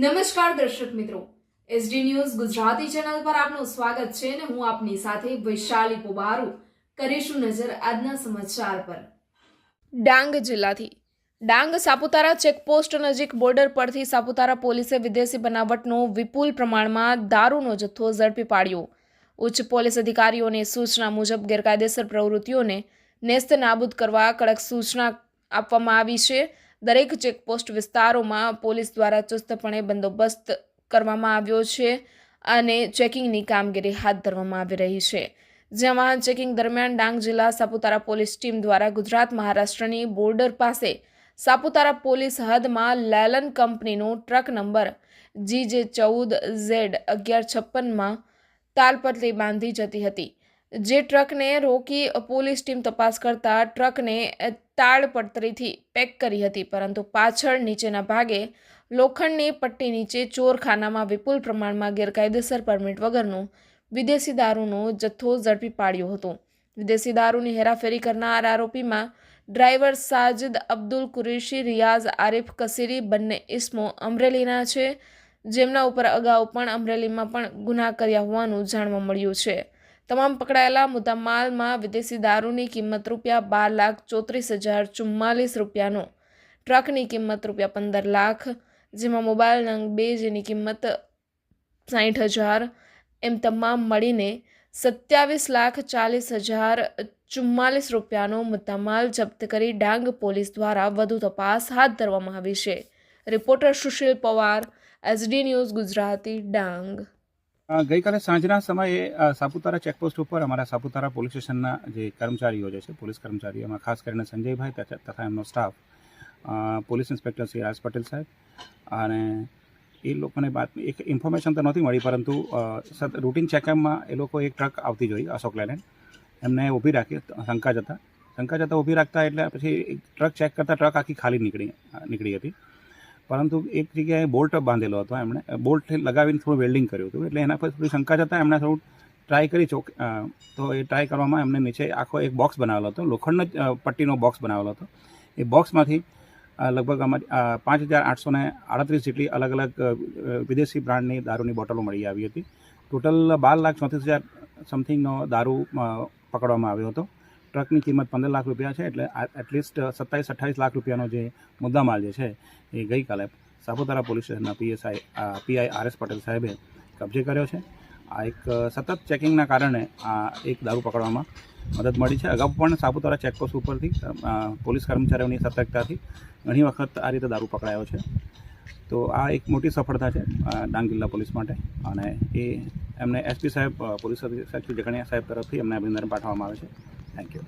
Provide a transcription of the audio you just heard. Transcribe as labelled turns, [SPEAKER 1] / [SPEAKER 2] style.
[SPEAKER 1] નમસ્કાર દર્શક મિત્રો, એસડી ન્યૂઝ ગુજરાતી ચેનલ પર આપનું સ્વાગત છે અને હું આપની સાથે વૈશાલી પોબારુ કરીશું નજર આજના સમાચાર પર। ડાંગ જિલ્લાથી ડાંગ સાપુતારા ચેકપોસ્ટ નજીક બોર્ડર પરથી સાપુતારા પોલીસે વિદેશી બનાવટનો વિપુલ પ્રમાણમાં દારૂનો જથ્થો ઝડપી પાડ્યો। ઉચ્ચ પોલીસ અધિકારીઓની સૂચના મુજબ ગેરકાયદેસર પ્રવૃત્તિઓને નેસ્ત નાબૂદ કરવા કડક સૂચના આપવામાં આવી છે। દરેક ચેકપોસ્ટ વિસ્તારોમાં પોલીસ દ્વારા ચુસ્તપણે બંદોબસ્ત કરવામાં આવ્યો છે અને ચેકિંગની કામગીરી હાથ ધરવામાં આવી રહી છે, જેમાં ચેકિંગ દરમિયાન ડાંગ જિલ્લા સાપુતારા પોલીસ ટીમ દ્વારા ગુજરાત મહારાષ્ટ્રની બોર્ડર પાસે સાપુતારા પોલીસ હદમાં લેલન કંપનીનો ટ્રક નંબર GJ14Z1156માં તાલપત્રી બાંધી જતી હતી, જે ટ્રકને રોકી પોલીસ ટીમ તપાસ કરતા ટ્રકને તાડપત્રીથી પેક કરી હતી, પરંતુ પાછળ નીચેના ભાગે લોખંડની પટ્ટી નીચે ચોરખાનામાં વિપુલ પ્રમાણમાં ગેરકાયદેસર પરમિટ વગરનો વિદેશી દારૂનો જથ્થો ઝડપી પાડ્યો હતો। વિદેશી દારૂની હેરાફેરી કરનાર આરોપીમાં ડ્રાઈવર સાજિદ અબ્દુલ કુરેશી, રિયાઝ આરિફ કસીરી બંને ઇસમો અમરેલીના છે, જેમના ઉપર અગાઉ પણ અમરેલીમાં પણ ગુના કર્યા હોવાનું જાણવા મળ્યું છે। તમામ પકડાયેલા મુદ્દામાલમાં વિદેશી દારૂની કિંમત ₹12,34,044, ટ્રકની કિંમત ₹15 લાખ, જેમાં મોબાઈલ નંગ 2 જેની કિંમત 60,000 એમ તમામ મળીને ₹27,40,044નો મુદ્દામાલ જપ્ત કરી ડાંગ પોલીસ દ્વારા વધુ તપાસ હાથ ધરવામાં આવી છે। Reporter Sushil Pawar, SD news Gujarati, Dang.
[SPEAKER 2] ગઈકાલે સાંજના સમયે સાપુતારા ચેકપોસ્ટ ઉપર અમારા સાપુતારા પોલીસ સ્ટેશનના જે કર્મચારીઓ જે છે, પોલીસ કર્મચારીઓ, એમાં ખાસ કરીને સંજયભાઈ તથા એમનો સ્ટાફ, પોલીસ ઇન્સ્પેક્ટર શ્રી રાજ પટેલ સાહેબ, અને એ લોકોને એક ઇન્ફોર્મેશન તો નહોતી મળી, પરંતુ રૂટીન ચેકઅપમાં એ લોકો એક ટ્રક આવતી જોઈ અશોક લેલેન્ડ, એમને ઊભી રાખી શંકા જતા ઊભી રાખતા, એટલે પછી ટ્રક ચેક કરતાં ટ્રક આખી ખાલી નીકળી હતી, પરંતુ એક જગ્યાએ બોલ્ટ બાંધેલો હતો, એમણે બોલ્ટ લગાવીને થોડું વેલ્ડિંગ કર્યું હતું, એટલે એના પર થોડી શંકા જતાં એમણે થોડું ટ્રાય કરી તો એ ટ્રાય કરવામાં એમને નીચે આખો એક બોક્સ બનાવેલો હતો, લોખંડનો પટ્ટીનો બોક્સ બનાવેલો હતો। એ બોક્સમાંથી લગભગ અમારી 5,838 જેટલી અલગ અલગ વિદેશી બ્રાન્ડની દારૂની બોટલો મળી આવી હતી। ટોટલ 12,34,000 સમથિંગનો દારૂ પકડવામાં આવ્યો હતો। ટ્રકની કિંમત 15 લાખ રૂપિયા છે, એટલે એટલીસ્ટ 27-28 લાખ રૂપિયાનો જે મુદ્દામાલ જે છે એ ગઈકાલે સાપુતારા પોલીસ સ્ટેશનના પીઆઈ RS પટેલ સાહેબે કબજે કર્યો છે। આ એક સતત ચેકિંગના કારણે આ એક દારૂ પકડવામાં મદદ મળી છે। અગાઉ પણ સાપુતારા ચેકપોસ્ટ ઉપરથી પોલીસ કર્મચારીઓની સતર્કતાથી ઘણી વખત આ રીતે દારૂ પકડાયો છે, તો આ એક મોટી સફળતા છે ડાંગ જિલ્લા પોલીસ માટે, અને એ એમને SP સાહેબ, પોલીસ અધિક્ષક શ્રી જગણિયા સાહેબ તરફથી એમને અભિનંદન પાઠવવામાં આવે છે। Thank you.